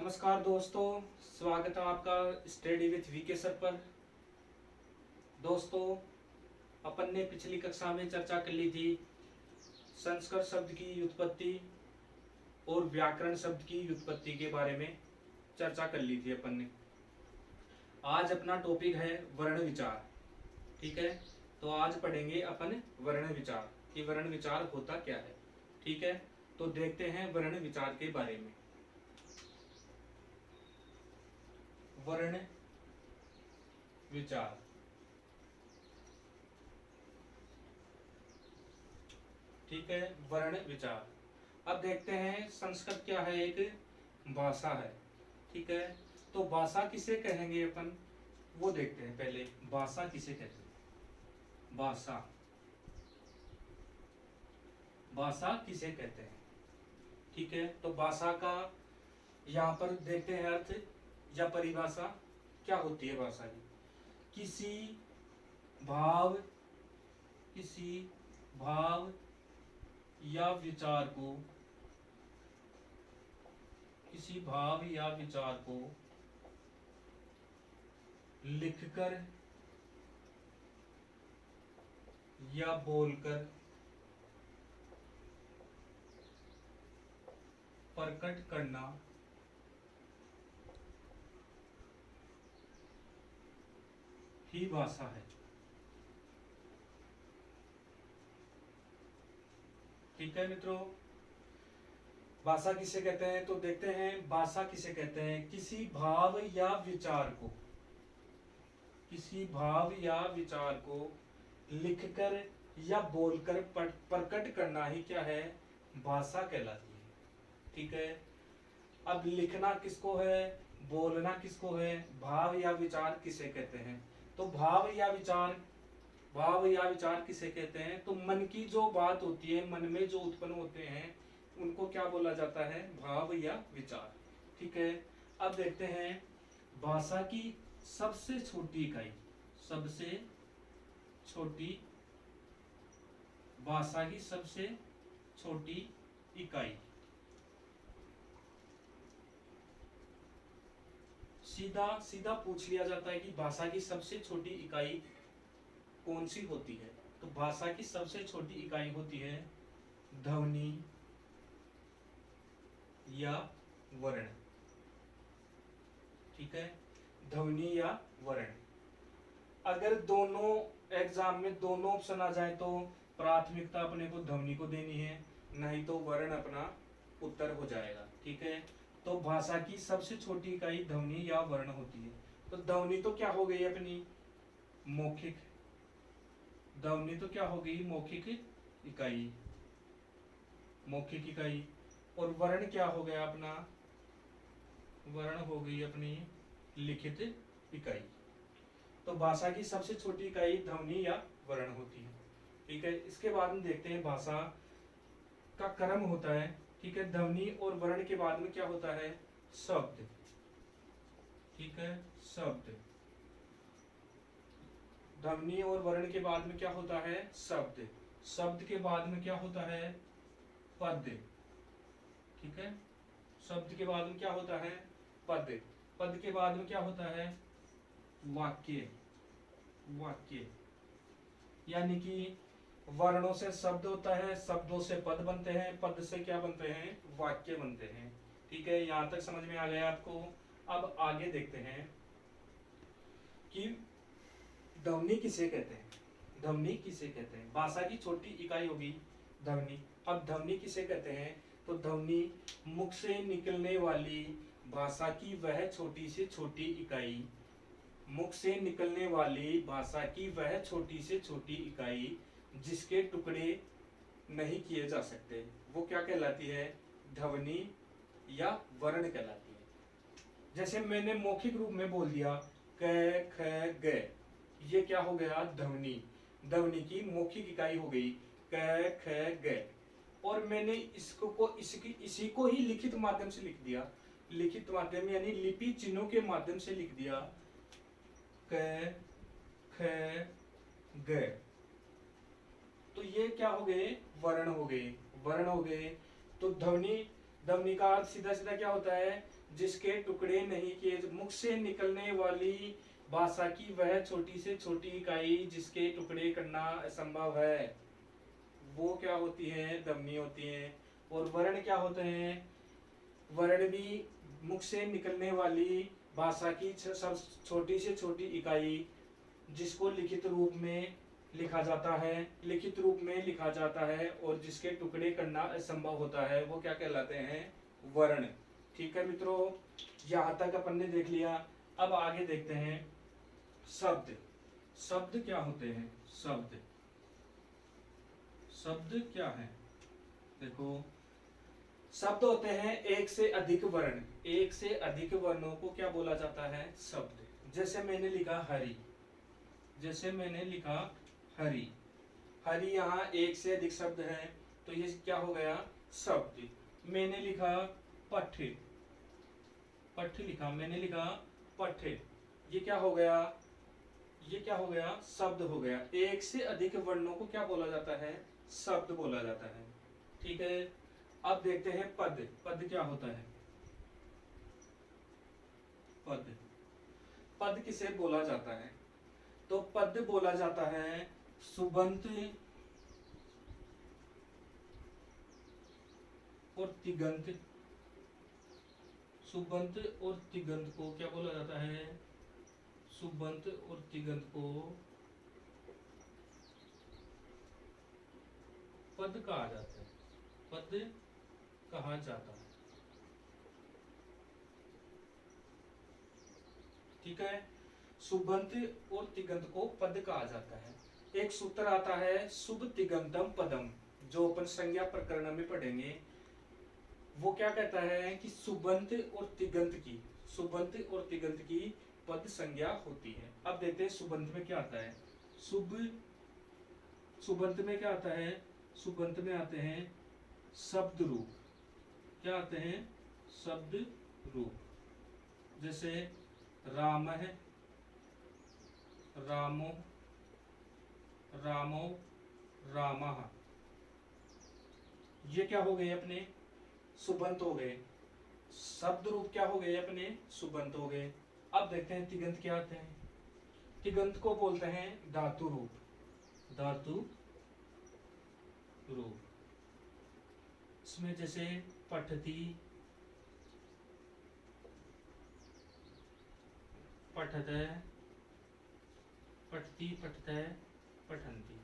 नमस्कार दोस्तों, स्वागत है आपका स्टडी विथ वीके सर पर। दोस्तों, अपन ने पिछली कक्षा में चर्चा कर ली थी संस्कृत शब्द की व्युत्पत्ति और व्याकरण शब्द की व्युत्पत्ति के बारे में चर्चा कर ली थी अपन ने। आज अपना टॉपिक है वर्ण विचार। ठीक है, तो आज पढ़ेंगे अपन वर्ण विचार कि वर्ण विचार होता क्या है। ठीक है, तो देखते हैं वर्ण विचार के बारे में। वर्ण विचार, ठीक है, वर्ण विचार। अब देखते हैं संस्कृत क्या है, एक भाषा है। ठीक है, तो भाषा किसे कहेंगे अपन, वो देखते हैं। पहले भाषा किसे कहते हैं, भाषा, भाषा किसे कहते हैं। ठीक है, तो भाषा का यहाँ पर देखते हैं अर्थ या परिभाषा क्या होती है भाषा की। किसी भाव, किसी भाव या विचार को, किसी भाव या विचार को लिखकर या बोलकर प्रकट करना ही भाषा है। ठीक है मित्रों, भाषा किसे कहते हैं, तो देखते हैं भाषा किसे कहते हैं। किसी भाव या विचार को, किसी भाव या विचार को लिखकर या बोलकर प्रकट करना ही क्या है, भाषा कहलाती है। ठीक है, अब लिखना किसको है, बोलना किसको है, भाव या विचार किसे कहते हैं। तो भाव या विचार, भाव या विचार किसे कहते हैं, तो मन की जो बात होती है, मन में जो उत्पन्न होते हैं, उनको क्या बोला जाता है, भाव या विचार। ठीक है, अब देखते हैं भाषा की सबसे छोटी इकाई, सबसे छोटी, भाषा की सबसे छोटी इकाई। सीधा सीधा पूछ लिया जाता है कि भाषा की सबसे छोटी इकाई कौन सी होती है, तो भाषा की सबसे छोटी इकाई होती है ध्वनि या वर्ण। ठीक है, ध्वनि या वर्ण। अगर दोनों एग्जाम में दोनों ऑप्शन आ जाए तो प्राथमिकता अपने को ध्वनि को देनी है, नहीं तो वर्ण अपना उत्तर हो जाएगा। ठीक है, तो भाषा की सबसे छोटी इकाई ध्वनि या वर्ण होती है। तो ध्वनि तो क्या हो गई अपनी, मौखिक, ध्वनि तो क्या हो गई, मौखिक इकाई, मौखिक इकाई। और वर्ण क्या हो गया अपना, वर्ण हो गई अपनी लिखित इकाई। तो भाषा की सबसे छोटी इकाई ध्वनि या वर्ण होती है। ठीक है, इसके बाद में देखते हैं भाषा का क्रम होता है। ठीक है, ध्वनि और वर्ण के बाद में क्या होता है, शब्द। ठीक है, शब्द, ध्वनि और वर्ण के बाद में क्या होता है, शब्द। शब्द के बाद में क्या होता है, पद। ठीक है, शब्द के बाद में क्या होता है, पद। पद के बाद में क्या होता है, वाक्य। वाक्य यानी कि वर्णों से शब्द होता है, शब्दों से पद बनते हैं, पद से क्या बनते हैं, वाक्य बनते हैं। ठीक है, यहां तक समझ में आ गया आपको। अब आगे देखते हैं कि ध्वनि किसे कहते हैं, ध्वनि किसे कहते हैं। भाषा की छोटी इकाई होगी ध्वनि। अब ध्वनि किसे कहते हैं, तो ध्वनि मुख से निकलने वाली भाषा की वह छोटी से छोटी इकाई, मुख से निकलने वाली भाषा की वह छोटी से छोटी इकाई जिसके टुकड़े नहीं किए जा सकते, वो क्या कहलाती है, ध्वनि या वर्ण कहलाती है। जैसे मैंने मौखिक रूप में बोल दिया क ख ग, ये क्या हो गया, ध्वनि, ध्वनि की मौखिक इकाई हो गई क ख ग। और मैंने इसको को इसी को ही लिखित माध्यम से लिख दिया, लिखित माध्यम यानी लिपि चिन्हों के माध्यम से लिख दिया क ख ग, तो ये क्या हो गए, वर्ण हो गए, वर्ण हो गए। तो ध्वनि, ध्वनि का अर्थ सीधा सीधा क्या होता है, जिसके टुकड़े नहीं किए, मुख से निकलने वाली भाषा की वह छोटी से छोटी इकाई जिसके टुकड़े करना असंभव है, वो क्या होती है? ध्वनि होती है। और वर्ण क्या होते हैं? वर्ण भी मुख से निकलने वाली भाषा की सब छोटी से छोटी इकाई जिसको लिखित रूप में लिखा जाता है, लिखित रूप में लिखा जाता है और जिसके टुकड़े करना असंभव होता है, वो क्या कहलाते हैं? वर्ण। ठीक है मित्रों, यहाँ तक अपन ने देख लिया। अब आगे देखते हैं शब्द। शब्द क्या होते हैं? शब्द, शब्द क्या है? देखो, शब्द होते हैं एक से अधिक वर्ण। एक से अधिक वर्णों को क्या बोला जाता है? शब्द। जैसे मैंने लिखा हरि, जैसे मैंने लिखा हरि, हरि यहाँ एक से अधिक शब्द है, तो ये क्या हो गया? शब्द। मैंने लिखा पठ, पठ लिखा, मैंने लिखा पठ, ये क्या हो गया? ये क्या हो गया? शब्द हो गया। एक से अधिक वर्णों को क्या बोला जाता है? शब्द बोला जाता है। ठीक है, अब देखते हैं पद। पद क्या होता है? पद, पद किसे बोला जाता है? तो पद बोला जाता है सुबंत और तिगंत। सुबंत और तिगंत को क्या बोला जाता है? सुबंत और तिगंत को पद कहा जाता है। पद कहा जाता है। ठीक है, सुबंत और तिगंत को पद कहा जाता है। एक सूत्र आता है शुभ तिगंतम पदम, जो अपन संज्ञा प्रकरण में पढ़ेंगे। वो क्या कहता है कि सुबंत और तिगंत की, सुबंत और तिगंत की पद संज्ञा होती है। अब देखते हैं सुबंत में क्या आता है। शुभ, सुबंत में क्या आता है? सुबंत में आते हैं शब्द रूप। क्या आते हैं? शब्द रूप। जैसे राम है, रामो, रामो, रामः, ये क्या हो गए? अपने सुबंत हो गए। शब्द रूप क्या हो गए? अपने सुबंत हो गए। अब देखते हैं तिगंत क्या आते हैं। तिगंत को बोलते हैं धातु रूप। धातु रूप, इसमें जैसे पठती, पठते, पठती, पठते, पठंती,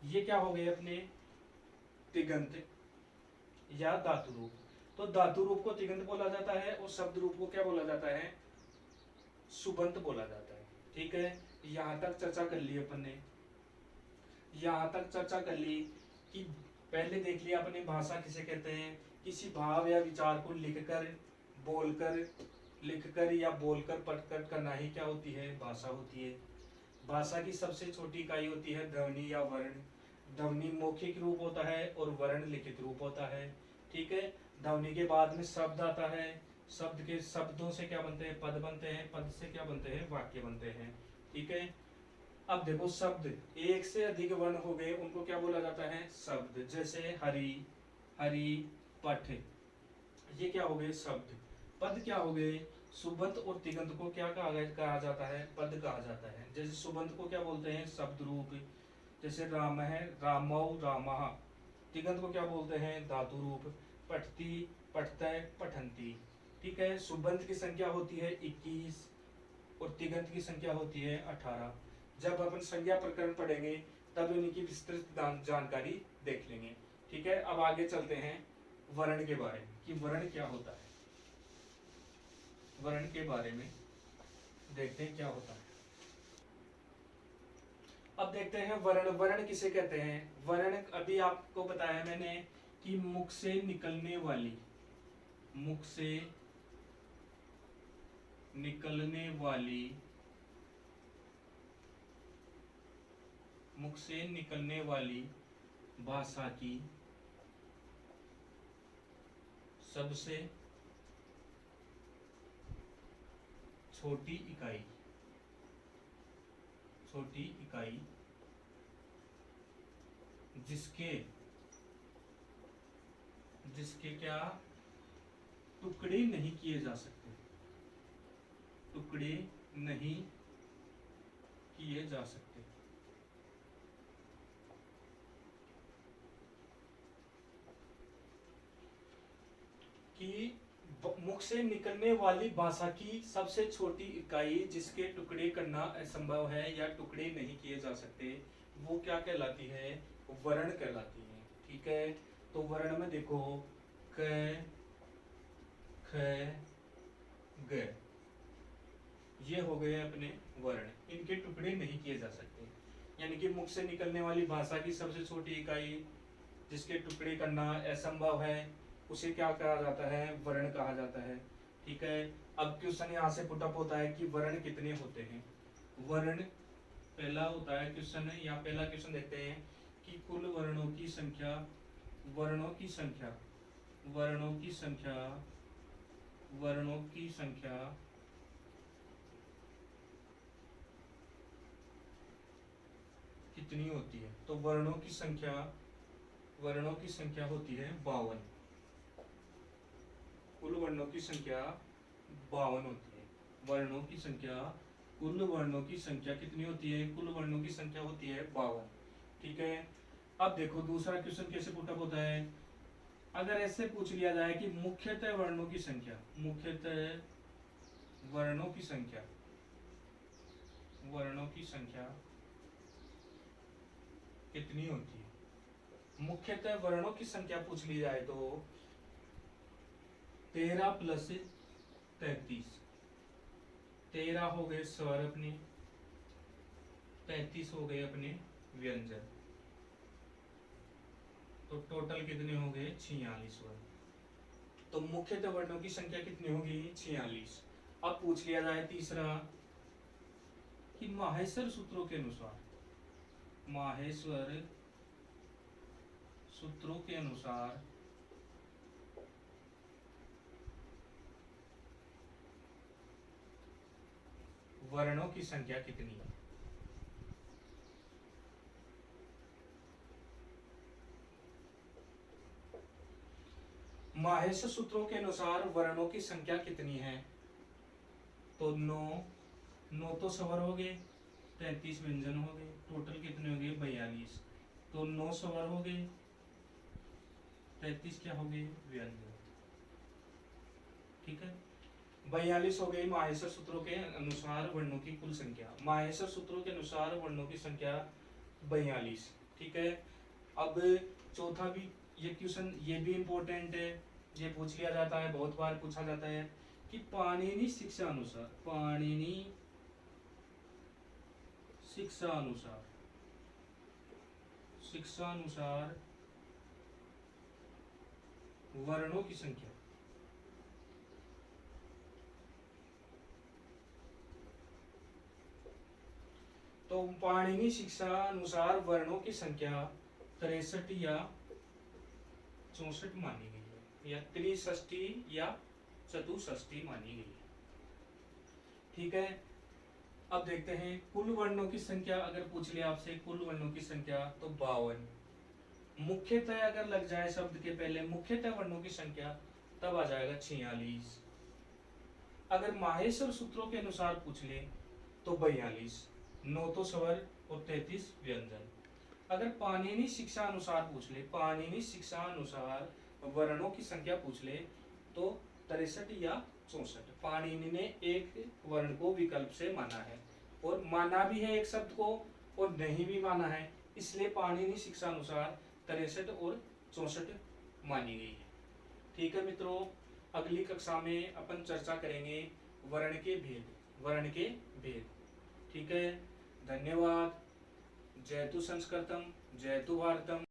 ये क्या हो गए? अपने तिगंत या धातु रूप। तो धातु रूप को तिगंत बोला जाता है और शब्द रूप को क्या बोला जाता है? सुबंत बोला जाता है। ठीक है, यहाँ तक चर्चा कर ली अपन ने। यहाँ तक चर्चा कर ली कि पहले देख लिया अपने भाषा किसे कहते हैं? किसी भाव या विचार को लिखकर, बोलकर, लिखकर या बोलकर, पढ़कर करना ही क्या होती है? भाषा होती है। भाषा की सबसे छोटी इकाई होती है ध्वनि या वर्ण। ध्वनि मौखिक रूप होता है और वर्ण लिखित रूप होता है। ठीक है, ध्वनि के बाद में शब्द आता है। शब्द के, शब्दों से क्या बनते हैं? पद बनते हैं। पद से क्या बनते हैं? वाक्य बनते हैं। ठीक है, अब देखो शब्द एक से अधिक वर्ण हो गए, उनको क्या बोला जाता है? शब्द। जैसे हरि, हरि, पठ, ये क्या हो गए? शब्द। पद क्या हो गए? सुबंत और तिगंत को क्या कहा जाता है? पद कहा जाता है। जैसे सुबंत को क्या बोलते हैं? शब्द रूप। जैसे राम है, रामौ, रामः। तिगंत को क्या बोलते हैं? धातु रूप। पठती, पठतय, पठंती। ठीक है, सुबंत की संख्या होती है 21 और तिगंत की संख्या होती है 18। जब अपन संज्ञा प्रकरण पढ़ेंगे तब इनकी विस्तृत जानकारी देख लेंगे। ठीक है, अब आगे चलते हैं वर्ण के बारे में कि वर्ण क्या होता है। वर्ण के बारे में देखते हैं क्या होता है। अब देखते हैं वर्ण। वर्ण किसे कहते हैं? वर्ण अभी आपको बताया मैंने कि मुख से निकलने वाली, मुख से निकलने वाली, मुख से निकलने वाली भाषा की सबसे छोटी इकाई, छोटी इकाई जिसके, जिसके क्या? टुकड़े नहीं किए जा सकते, टुकड़े नहीं किए जा सकते। कि मुख से निकलने वाली भाषा की सबसे छोटी इकाई जिसके टुकड़े करना असंभव है या टुकड़े नहीं किए जा सकते, वो क्या कहलाती है? वर्ण कहलाती है। ठीक है, तो वर्ण में देखो क, ख, ग, ये हो गए अपने वर्ण, इनके टुकड़े नहीं किए जा सकते। यानी कि मुख से निकलने वाली भाषा की सबसे छोटी इकाई जिसके टुकड़े करना असंभव है, उसे क्या कहा जाता है? वर्ण कहा जाता है। ठीक है, अब क्वेश्चन यहाँ से पुटअप होता है कि वर्ण कितने होते हैं। वर्ण पहला होता है क्वेश्चन, या पहला क्वेश्चन देखते हैं कि कुल वर्णों की संख्या, वर्णों की संख्या, वर्णों की संख्या, वर्णों की संख्या कितनी होती है? तो वर्णों की संख्या, वर्णों की संख्या होती है 52। कुल वर्णों की संख्या 52 होती है। वर्णों की संख्या, कुल वर्णों की संख्या कितनी होती है? कुल वर्णों की संख्या होती है 52। ठीक है, अब देखो दूसरा क्वेश्चन कैसे पुटअप होता है। अगर ऐसे पूछ लिया जाए कि मुख्यतः वर्णों की संख्या, मुख्यतः वर्णों की संख्या, वर्णों की संख्या कितनी होती है? मुख्यतः वर्णों की संख्या पूछ ली जाए तो 13 प्लस 33, 13 हो गए स्वर अपने, 33 हो गए अपने व्यंजन, तो टोटल कितने हो गए? 46 वर्ण। तो मुख्यतः वर्णों की संख्या कितनी होगी? 46। अब पूछ लिया जाए तीसरा कि माहेश्वर सूत्रों के अनुसार, माहेश्वर सूत्रों के अनुसार वर्णों की संख्या कितनी है? माहेश्वर सूत्रों के अनुसार वर्णों की संख्या कितनी है? तो 9, 9 तो स्वर हो गए, 33 व्यंजन हो गए, टोटल कितने हो गए? 42। तो 9 स्वर हो गए, 33 क्या हो गए? व्यंजन। ठीक है, 42 हो गई माहेश्वर सूत्रों के अनुसार वर्णों की कुल संख्या। माहेश्वर सूत्रों के अनुसार वर्णों की संख्या 42। ठीक है, अब चौथा भी ये क्वेश्चन, ये भी इम्पोर्टेंट है, ये पूछ लिया जाता है, बहुत बार पूछा जाता है कि पाणिनि शिक्षा अनुसार, पाणिनि शिक्षा अनुसार, शिक्षा अनुसार वर्णों की संख्या, तो पाणिनि शिक्षा अनुसार वर्णों की संख्या 63 या 64 मानी गई है, या 63 या 64 मानी गई है। ठीक है, अब देखते हैं कुल वर्णों की संख्या। अगर पूछ लिया आपसे कुल वर्णों की संख्या तो 52। मुख्यतः अगर लग जाए शब्द के पहले मुख्यतः वर्णों की संख्या, तब आ जाएगा 46। अगर माहेश्वर सूत्रों के अनुसार पूछ ले तो 42, 9 तो स्वर और 33 व्यंजन। अगर पाणिनि शिक्षा अनुसार पूछ ले, पाणिनि शिक्षा अनुसार वर्णों की संख्या पूछ ले तो 63 या 64। पाणिनि ने एक वर्ण को विकल्प से माना है, और माना भी है एक शब्द को और नहीं भी माना है, इसलिए पाणिनि शिक्षा अनुसार 63 और 64 मानी गई है। ठीक है मित्रों, अगली कक्षा में अपन चर्चा करेंगे वर्ण के भेद, वर्ण के भेद। ठीक है, धन्यवाद। जयतु संस्कृतम, जयतु भारतम।